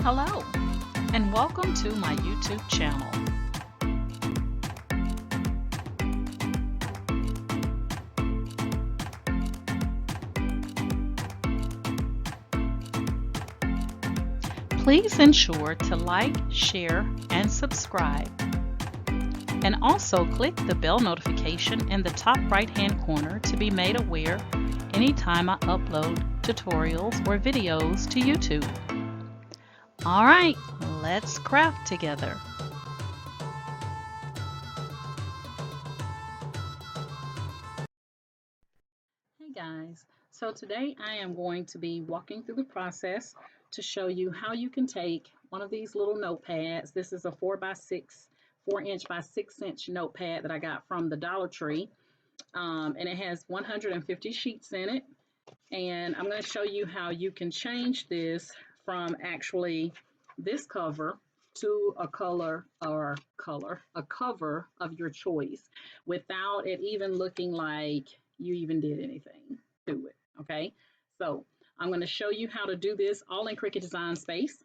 Hello, and welcome to my YouTube channel. Please ensure to like, share, and subscribe. And also click the bell notification in the top right-hand corner to be made aware anytime I upload tutorials or videos to YouTube. All right, let's craft together. Hey guys, so today I am going to be walking through the process to show you how you can take one of these little notepads. This is a 4-inch by 6-inch notepad that I got from the Dollar Tree, and it has 150 sheets in it. And I'm going to show you how you can change this from actually this cover to a cover of your choice without it even looking like you even did anything to it. Okay, so I'm going to show you how to do this all in Cricut Design Space.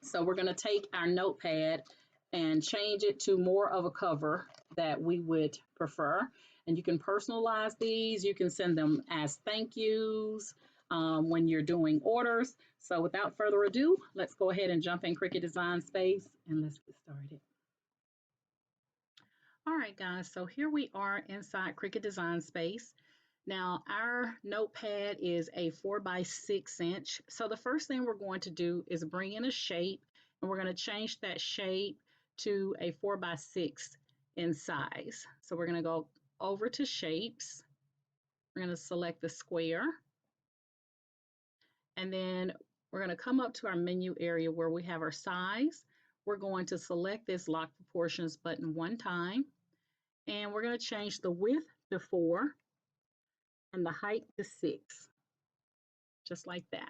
So we're going to take our notepad and change it to more of a cover that we would prefer. And you can personalize these. You can send them as thank yous when you're doing orders. So without further ado, let's go ahead and jump in Cricut Design Space and let's get started. All right, guys, so here we are inside Cricut Design Space. Now, our notepad is a 4-by-6-inch. So the first thing we're going to do is bring in a shape, and we're going to change that shape to a 4-by-6 in size. So we're going to go over to Shapes. We're going to select the square. And then we're going to come up to our menu area where we have our size. We're going to select this Lock Proportions button one time. And we're going to change the width to 4 and the height to 6, just like that.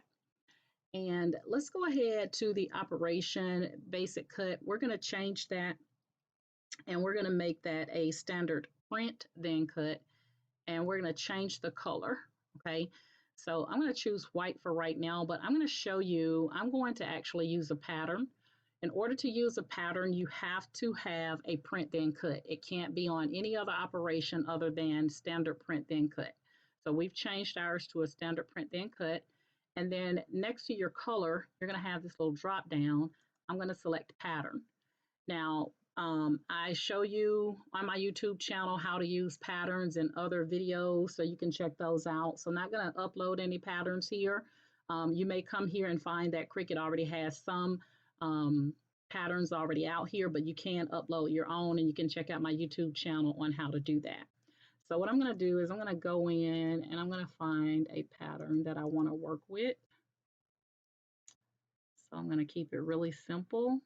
And let's go ahead to the operation basic cut. We're going to change that and we're going to make that a standard print then cut, and we're going to change the color. Okay, so I'm going to choose white for right now, but I'm going to show you, I'm going to actually use a pattern. In order to use a pattern, you have to have a print then cut. It can't be on any other operation other than standard print then cut. So we've changed ours to a standard print then cut. And then next to your color, you're going to have this little drop down. I'm going to select pattern. Now, I show you on my YouTube channel how to use patterns in other videos, so you can check those out. So I'm not going to upload any patterns here. You may come here and find that Cricut already has some patterns already out here, but you can upload your own, and you can check out my YouTube channel on how to do that. So what I'm going to do is I'm going to go in and I'm going to find a pattern that I want to work with. So I'm going to keep it really simple,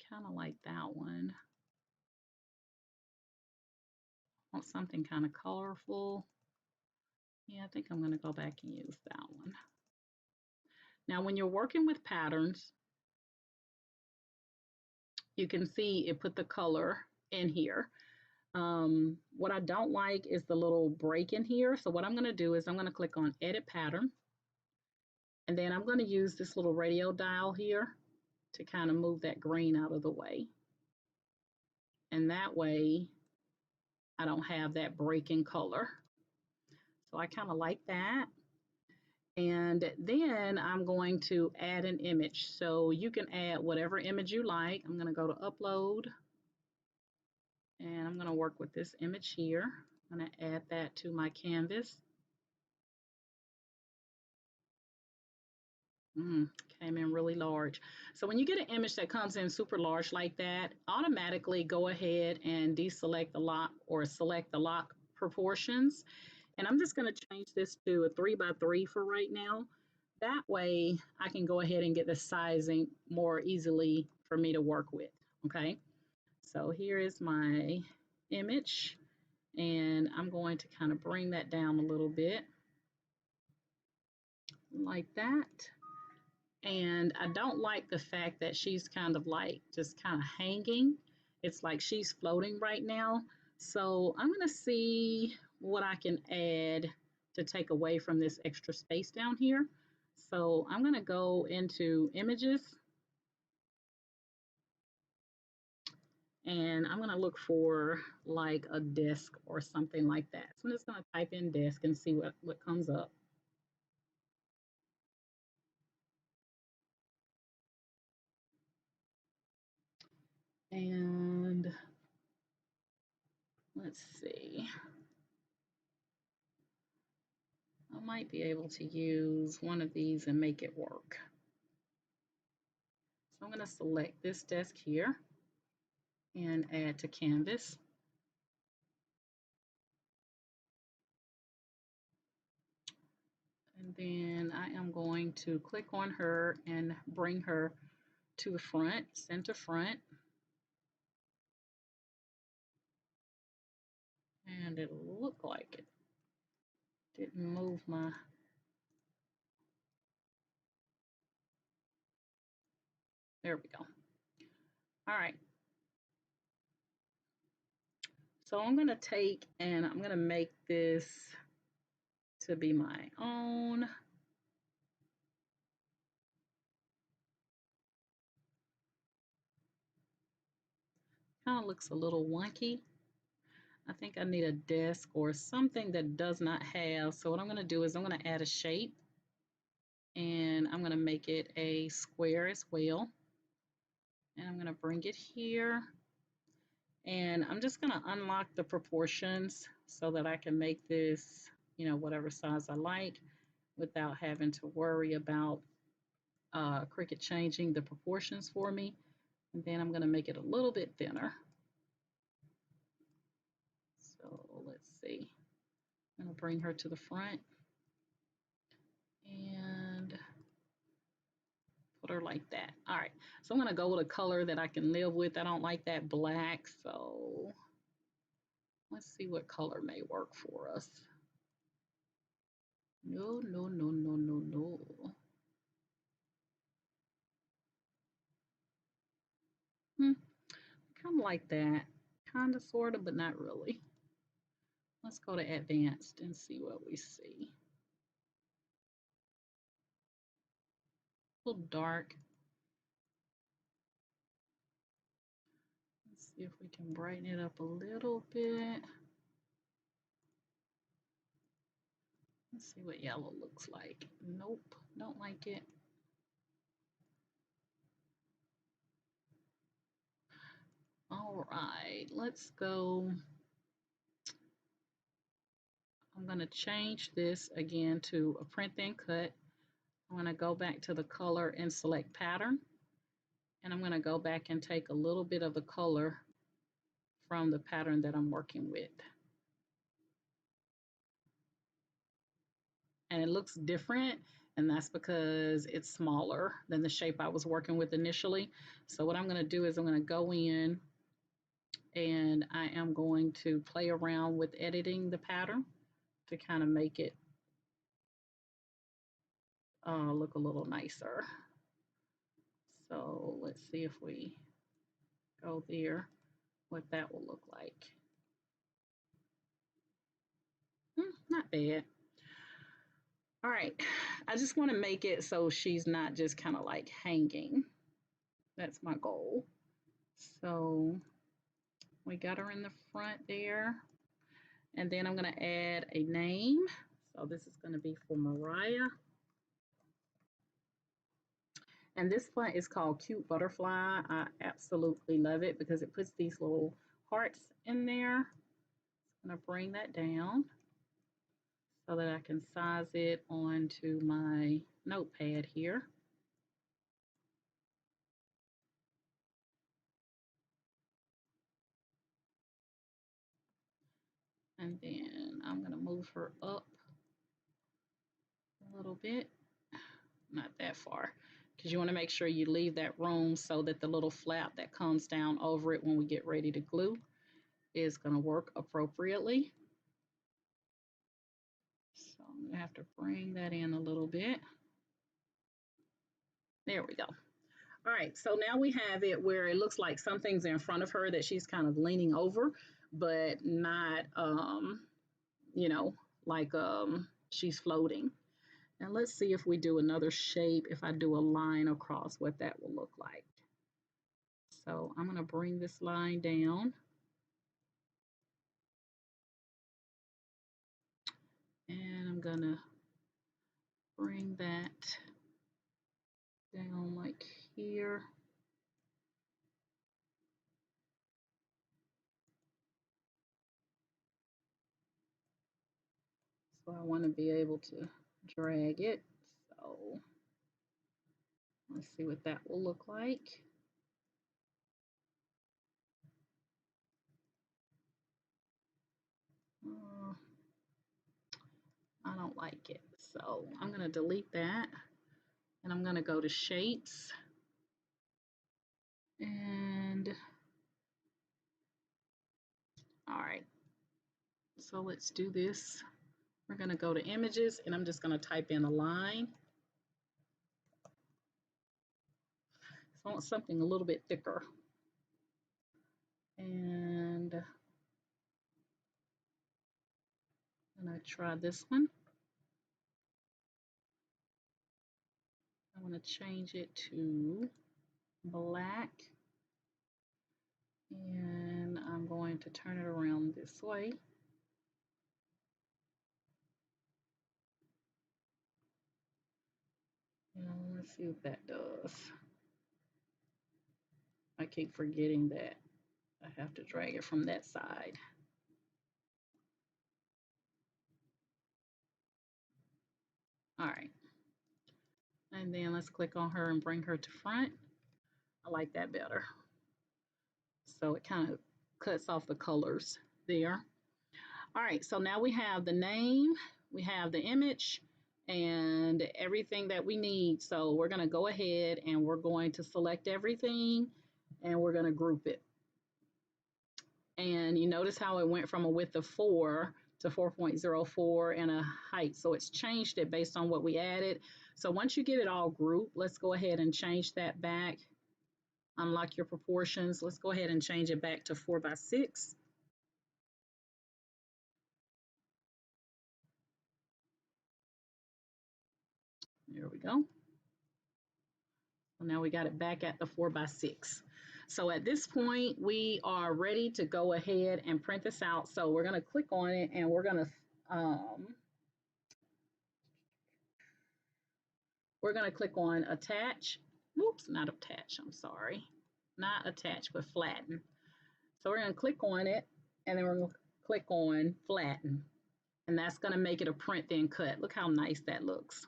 kind of like that one. I want something kind of colorful. Yeah, I think I'm going to go back and use that one. Now, when you're working with patterns, you can see it put the color in here. What I don't like is the little break in here. So what I'm going to do is I'm going to click on Edit Pattern. And then I'm going to use this little radio dial here to kind of move that green out of the way. And that way, I don't have that break in color. So I kind of like that. And then I'm going to add an image. So you can add whatever image you like. I'm going to go to Upload. And I'm going to work with this image here. I'm going to add that to my canvas. Came in really large. So when you get an image that comes in super large like that, automatically go ahead and deselect the lock or select the lock proportions. And I'm just going to change this to a 3x3 for right now. That way I can go ahead and get the sizing more easily for me to work with. Okay, so here is my image, and I'm going to kind of bring that down a little bit like that. And I don't like the fact that she's kind of like just kind of hanging. It's like she's floating right now. So I'm going to see what I can add to take away from this extra space down here. So I'm going to go into images and I'm going to look for like a desk or something like that. So I'm just going to type in desk and see what comes up. And let's see. I might be able to use one of these and make it work. So I'm going to select this desk here and add to canvas. And then I am going to click on her and bring her to the front, center front. And it'll look like it didn't move my, there we go. All right. So I'm going to take and I'm going to make this to be my own. Kind of looks a little wonky. I think I need a desk or something that does not have. So what I'm going to do is I'm going to add a shape and I'm going to make it a square as well. And I'm going to bring it here. And I'm just going to unlock the proportions so that I can make this, you know, whatever size I like without having to worry about Cricut changing the proportions for me. And then I'm going to make it a little bit thinner. So let's see. I'm going to bring her to the front and put her like that. All right. So I'm going to go with a color that I can live with. I don't like that black. So let's see what color may work for us. No, no, no, no, no, no. Kind of like that. Kind of, sort of, but not really. Let's go to advanced and see what we see. A little dark. Let's see if we can brighten it up a little bit. Let's see what yellow looks like. Nope, don't like it. All right, let's go. I'm going to change this again to a print then cut. I'm going to go back to the color and select pattern. And I'm going to go back and take a little bit of the color from the pattern that I'm working with. And it looks different, and that's because it's smaller than the shape I was working with initially. So what I'm going to do is I'm going to go in and I am going to play around with editing the pattern to kind of make it look a little nicer. So let's see if we go there, what that will look like. Not bad. All right, I just want to make it so she's not just kind of like hanging. That's my goal. So we got her in the front there. And then I'm going to add a name. So this is going to be for Mariah. And this font is called Cute Butterfly. I absolutely love it because it puts these little hearts in there. I'm going to bring that down so that I can size it onto my notepad here. And then I'm going to move her up a little bit, not that far, because you want to make sure you leave that room so that the little flap that comes down over it when we get ready to glue is going to work appropriately. So I'm going to have to bring that in a little bit. There we go. All right, so now we have it where it looks like something's in front of her that she's kind of leaning over, but not, you know, like she's floating. And let's see if we do another shape, if I do a line across, what that will look like. So I'm going to bring this line down. And I'm going to bring that down like here. So I want to be able to drag it. So let's see what that will look like. I don't like it. So I'm going to delete that. And I'm going to go to shapes. And all right. So let's do this. We're going to go to images and I'm just going to type in a line. So I want something a little bit thicker. And I'm going to try this one. I want to change it to black. And I'm going to turn it around this way. And let's see what that does. I keep forgetting that I have to drag it from that side. All right. And then let's click on her and bring her to front. I like that better. So it kind of cuts off the colors there. All right, so now we have the name, we have the image, and everything that we need. So we're going to go ahead and we're going to select everything and we're going to group it. And you notice how it went from a width of 4 to 4.04 and a height. So it's changed it based on what we added. So once you get it all grouped, let's go ahead and change that back. Unlock your proportions. Let's go ahead and change it back to 4x6. There we go. So now we got it back at the 4x6. So at this point, we are ready to go ahead and print this out. So we're going to click on it and we're going to click on attach. Oops, not attach. I'm sorry. Not attach, but flatten. So we're going to click on it and then we're going to click on flatten. And that's going to make it a print then cut. Look how nice that looks.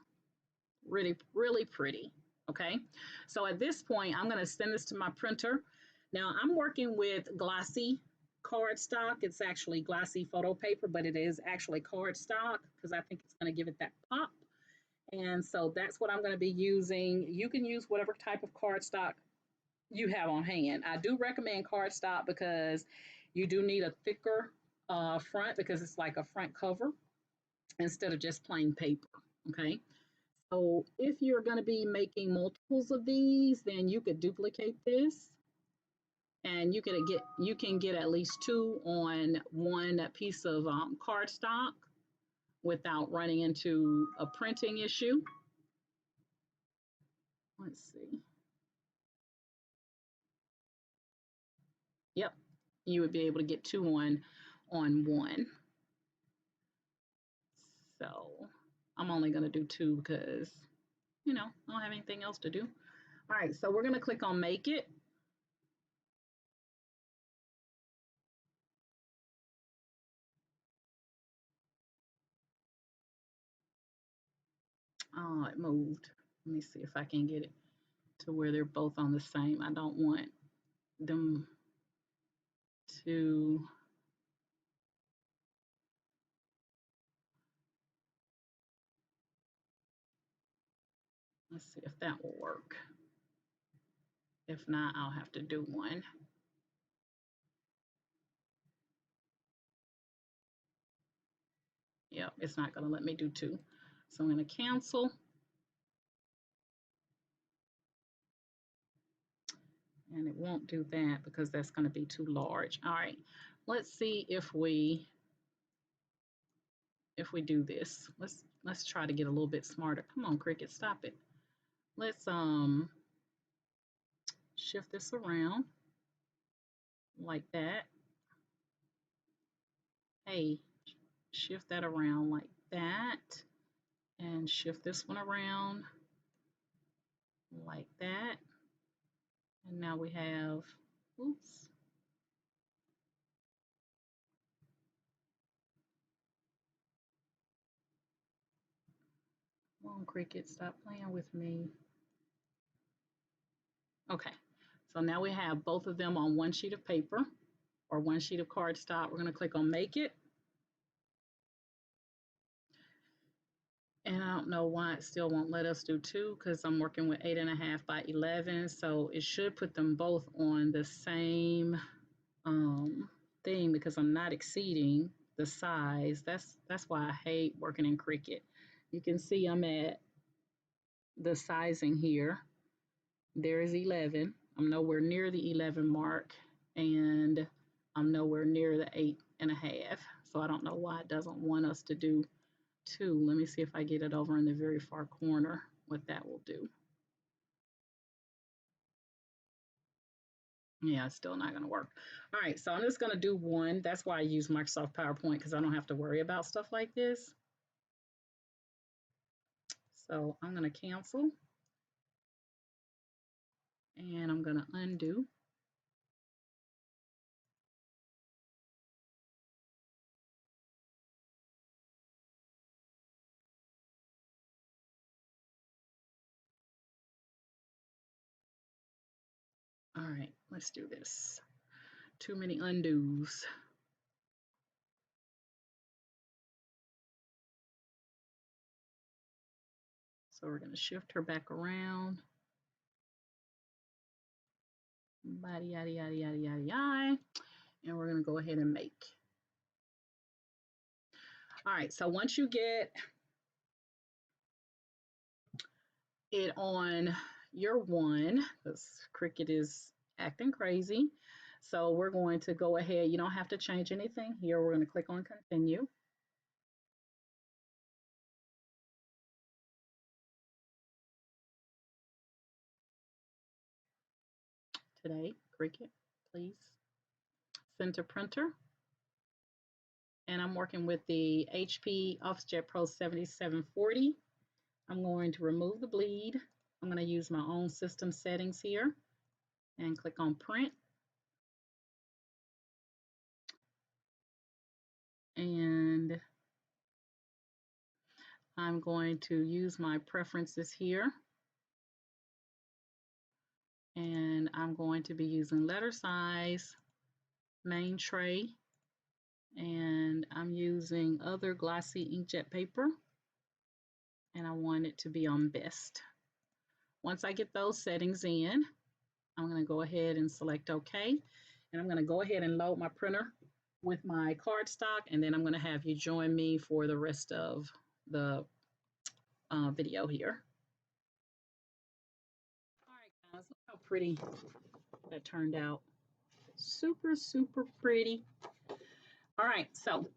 Really, really pretty. Okay, so at this point, I'm going to send this to my printer. Now I'm working with glossy cardstock. It's actually glossy photo paper, but it is actually cardstock because I think it's going to give it that pop. And so that's what I'm going to be using. You can use whatever type of cardstock you have on hand. I do recommend cardstock because you do need a thicker front because it's like a front cover instead of just plain paper. Okay. So if you're going to be making multiples of these, then you could duplicate this and you can get at least 2 on one piece of cardstock without running into a printing issue. Let's see. Yep, you would be able to get 2 on one. So I'm only going to do 2 because, I don't have anything else to do. All right, so we're going to click on Make It. Oh, it moved. Let me see if I can get it to where they're both on the same. I don't want them to let's see if that will work. If not, I'll have to do one. Yep, it's not going to let me do 2. So I'm going to cancel. And it won't do that because that's going to be too large. All right, let's see if we if we do this. Let's try to get a little bit smarter. Come on, Cricut, stop it. Let's shift this around like that. Hey, shift that around like that, and shift this one around like that. And now we have, oops. Come on, Cricut, stop playing with me. Okay, so now we have both of them on one sheet of paper or one sheet of cardstock. We're going to click on Make It. And I don't know why it still won't let us do two, because I'm working with 8.5 by 11. So it should put them both on the same thing, because I'm not exceeding the size. That's why I hate working in Cricut. You can see I'm at the sizing here. There is 11. I'm nowhere near the 11 mark, and I'm nowhere near the 8.5. So I don't know why it doesn't want us to do two. Let me see if I get it over in the very far corner, what that will do. Yeah, it's still not going to work. All right, so I'm just going to do one. That's why I use Microsoft PowerPoint, because I don't have to worry about stuff like this. So I'm going to cancel, and I'm going to undo. All right, let's do this. Too many undos. So we're going to shift her back around. Yada, yada, yada, yada, yada, yada. And we're going to go ahead and make. All right, so once you get it on your one, because Cricut is acting crazy. So we're going to go ahead. You don't have to change anything here. We're going to click on Continue. Today, Cricut, please. Send to printer. And I'm working with the HP OfficeJet Pro 7740. I'm going to remove the bleed. I'm going to use my own system settings here and click on Print. And I'm going to use my preferences here. And I'm going to be using letter size, main tray, and I'm using other glossy inkjet paper, and I want it to be on best. Once I get those settings in, I'm going to go ahead and select OK, and I'm going to go ahead and load my printer with my cardstock, and then I'm going to have you join me for the rest of the video here. All right, guys, look how pretty that turned out. Super, super pretty. All right, so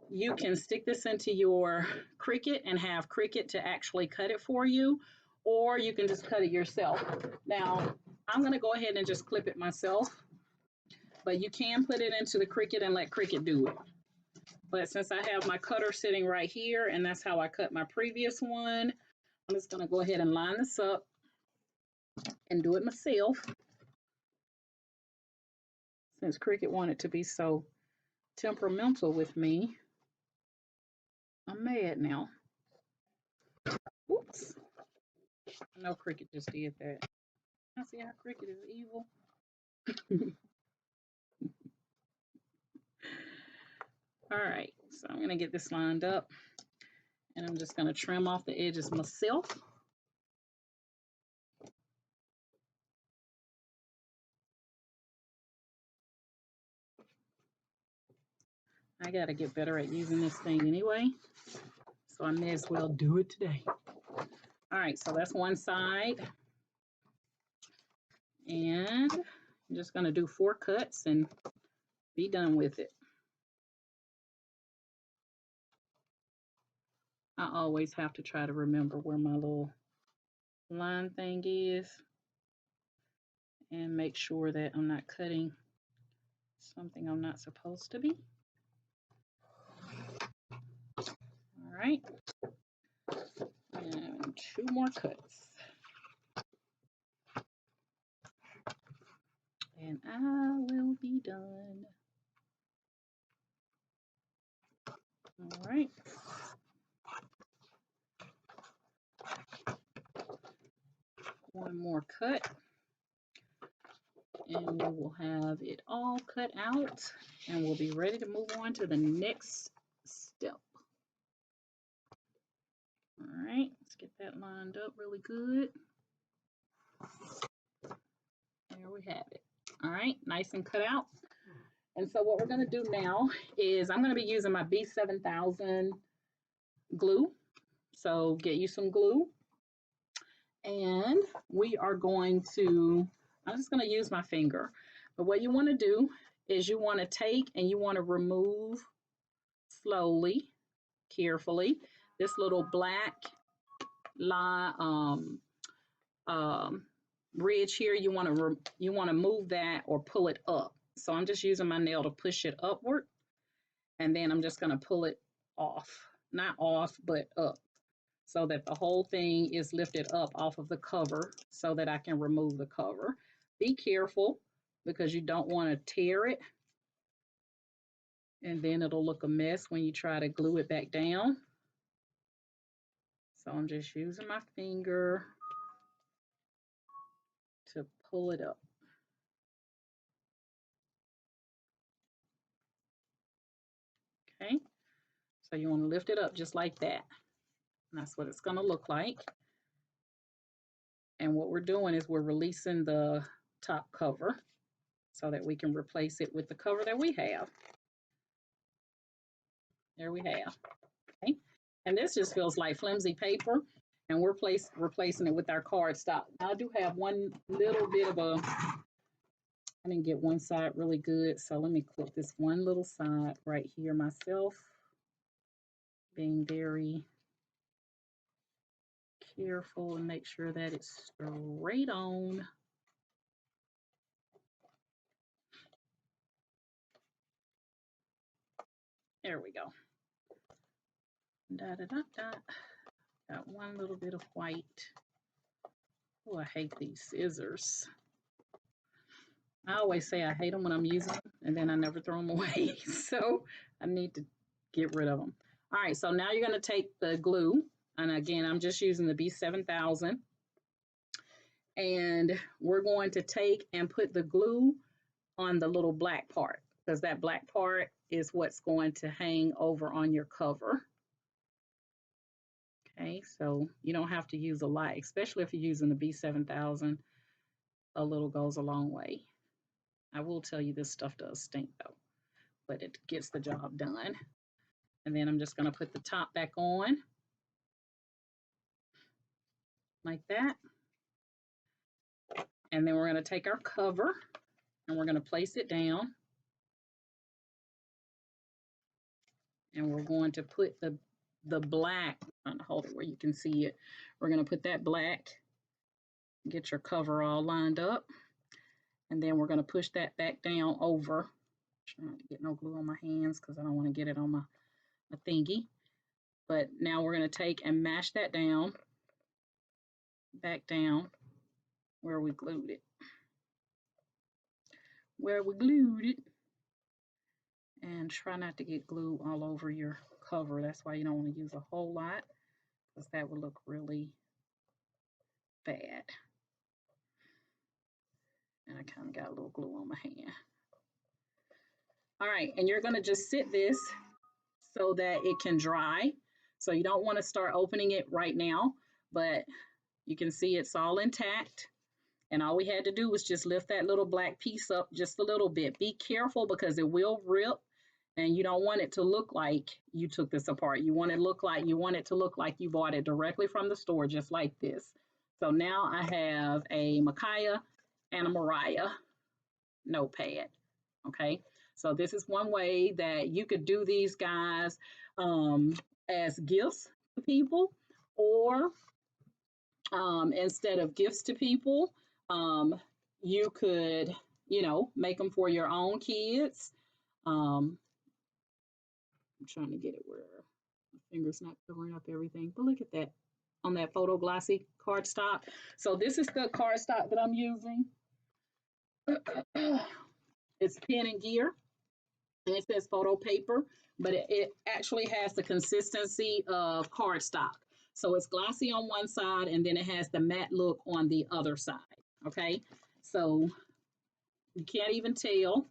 you can stick this into your Cricut and have Cricut to actually cut it for you, or you can just cut it yourself. Now, I'm going to go ahead and just clip it myself, but you can put it into the Cricut and let Cricut do it. But since I have my cutter sitting right here, and that's how I cut my previous one, I'm just going to go ahead and line this up and do it myself. Since Cricut wanted to be so temperamental with me, I'm mad now. Oops. I know Cricut just did that. I see how Cricut is evil. All right, so I'm gonna get this lined up, and I'm just gonna trim off the edges myself. I gotta get better at using this thing anyway, so I may as well do it today. All right, so that's one side, and I'm just gonna do 4 cuts and be done with it. I always have to try to remember where my little line thing is and make sure that I'm not cutting something I'm not supposed to be. All right, and 2 more cuts. And I will be done. All right. One more cut. And we will have it all cut out. And we'll be ready to move on to the next step. All right. Let's get that lined up really good. There we have it. All right. Nice and cut out. And so what we're going to do now is I'm going to be using my B7000 glue. So get you some glue. And we are going to, I'm just going to use my finger. But what you want to do is you want to take and you want to remove slowly, carefully, this little black line, ridge here. You want to move that or pull it up. So I'm just using my nail to push it upward, and then I'm just going to pull it off, not off, but up, so that the whole thing is lifted up off of the cover so that I can remove the cover. Be careful because you don't want to tear it, and then it'll look a mess when you try to glue it back down. So I'm just using my finger to pull it up. Okay, so you want to lift it up just like that. And that's what it's going to look like. And what we're doing is we're releasing the top cover so that we can replace it with the cover that we have. There we have. Okay. And this just feels like flimsy paper, and we're replacing it with our cardstock. Now, I do have one little bit of a, I didn't get one side really good, so let me clip this one little side right here myself, being very careful and make sure that it's straight on. There we go. Da, da, da, da. Got one little bit of white. Oh, I hate these scissors. I always say I hate them when I'm using them, and then I never throw them away. So I need to get rid of them. All right, so now you're going to take the glue. And again, I'm just using the B7000. And we're going to take and put the glue on the little black part, because that black part is what's going to hang over on your cover. Okay, so you don't have to use a lot, especially if you're using the B7000. A little goes a long way. I will tell you this stuff does stink though, but it gets the job done. And then I'm just going to put the top back on like that. And then we're going to take our cover and we're going to place it down. And we're going to put the black, I'm gonna hold it where you can see it. We're going to put that black, get your cover all lined up. And then we're going to push that back down over. Trying to get no glue on my hands because I don't want to get it on my thingy. But now we're going to take and mash that down, back down where we glued it. Where we glued it. And try not to get glue all over your cover. That's why you don't want to use a whole lot, because that would look really bad. And I kind of got a little glue on my hand. All right, and you're going to just sit this so that it can dry. So you don't want to start opening it right now, but you can see it's all intact. And all we had to do was just lift that little black piece up just a little bit. Be careful because it will rip, and you don't want it to look like you took this apart. You want it to look like you bought it directly from the store, just like this. So now I have a Micaiah and a Mariah notepad. Okay, so this is one way that you could do these guys as gifts to people, or instead of gifts to people, you could, make them for your own kids. Um, I'm trying to get it where my finger's not covering up everything, but look at that on that photo glossy cardstock. So this is the cardstock that I'm using. It's Pen and Gear, and it says photo paper, but it actually has the consistency of cardstock. So it's glossy on one side, and then it has the matte look on the other side. Okay, so you can't even tell.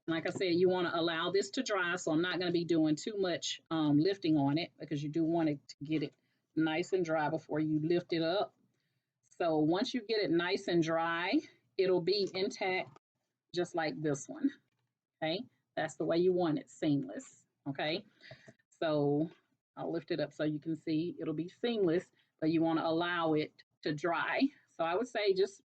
Like I said, you want to allow this to dry, so I'm not going to be doing too much lifting on it, because you do want it to get it nice and dry before you lift it up. So once you get it nice and dry, it'll be intact just like this one. Okay, that's the way you want it, seamless. Okay, so I'll lift it up so you can see it'll be seamless, but you want to allow it to dry. So I would say just,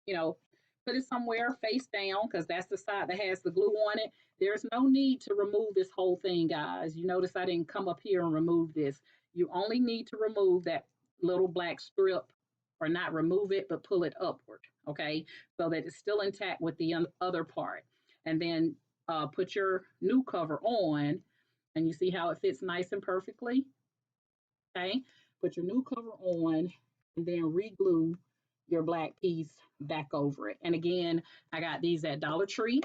put it somewhere face down, because that's the side that has the glue on it. There's no need to remove this whole thing, guys. You notice I didn't come up here and remove this. You only need to remove that little black strip, or not remove it, but pull it upward, okay, so that it's still intact with the other part. And then put your new cover on, and you see how it fits nice and perfectly. Okay, put your new cover on, and then re-glue your black piece back over it. And again, I got these at Dollar Tree,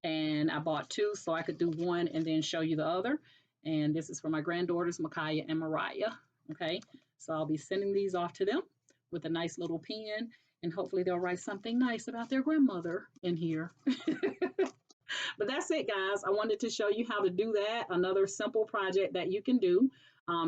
and I bought two so I could do one and then show you the other. And this is for my granddaughters, Micaiah and Mariah. Okay, so I'll be sending these off to them with a nice little pen, and hopefully they'll write something nice about their grandmother in here. But that's it, guys. I wanted to show you how to do that. Another simple project that you can do.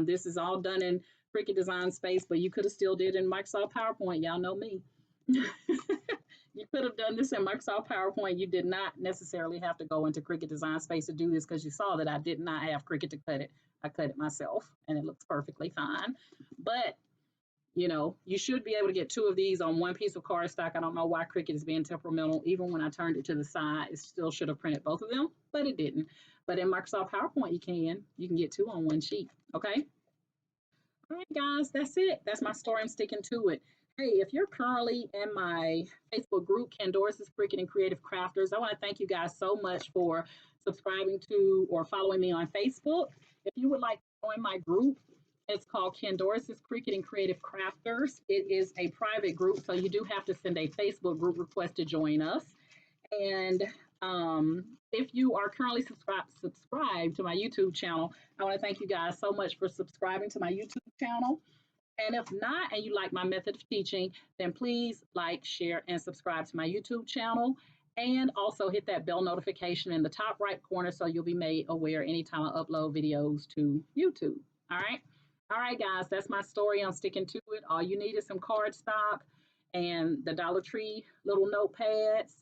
This is all done in Cricut Design Space, but you could have still did in Microsoft PowerPoint. Y'all know me. You could have done this in Microsoft PowerPoint. You did not necessarily have to go into Cricut Design Space to do this, because you saw that I did not have Cricut to cut it. I cut it myself, and it looks perfectly fine. But you should be able to get two of these on one piece of cardstock. I don't know why Cricut is being temperamental. Even when I turned it to the side, it still should have printed both of them, but it didn't. But in Microsoft PowerPoint, you can get two on one sheet. Okay. All right, guys, that's it. That's my story. I'm sticking to it. Hey, if you're currently in my Facebook group, Candoris's Cricut and Creative Crafters, I want to thank you guys so much for subscribing to or following me on Facebook. If you would like to join my group, it's called Candoris's Cricut and Creative Crafters. It is a private group, so you do have to send a Facebook group request to join us. And if you are currently subscribed to my YouTube channel, I want to thank you guys so much for subscribing to my YouTube channel. And if not, and you like my method of teaching, then please like, share, and subscribe to my YouTube channel. And also hit that bell notification in the top right corner so you'll be made aware anytime I upload videos to YouTube. All right. All right, guys, that's my story. I'm sticking to it. All you need is some cardstock and the Dollar Tree little notepads,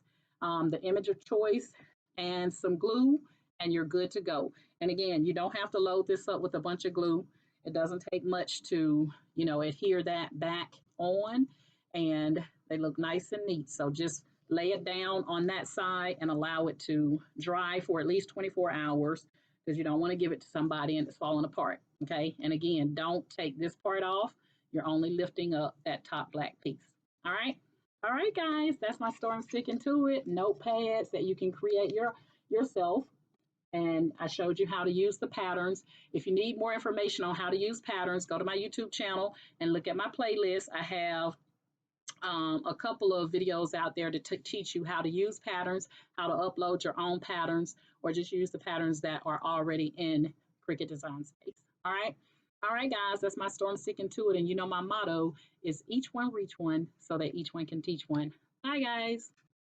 the image of choice, and some glue, and you're good to go. And again, you don't have to load this up with a bunch of glue. It doesn't take much to, adhere that back on, and they look nice and neat. So just lay it down on that side and allow it to dry for at least 24 hours, because you don't want to give it to somebody and it's falling apart. Okay. And again, don't take this part off. You're only lifting up that top black piece. All right. All right, guys, that's my story. I'm sticking to it. Notepads that you can create yourself. And I showed you how to use the patterns. If you need more information on how to use patterns, go to my YouTube channel and look at my playlist. I have a couple of videos out there to teach you how to use patterns, how to upload your own patterns, or just use the patterns that are already in Cricut Design Space. All right. All right, guys, that's my story. I'm sticking to it. And my motto is each one reach one so that each one can teach one. Bye, guys.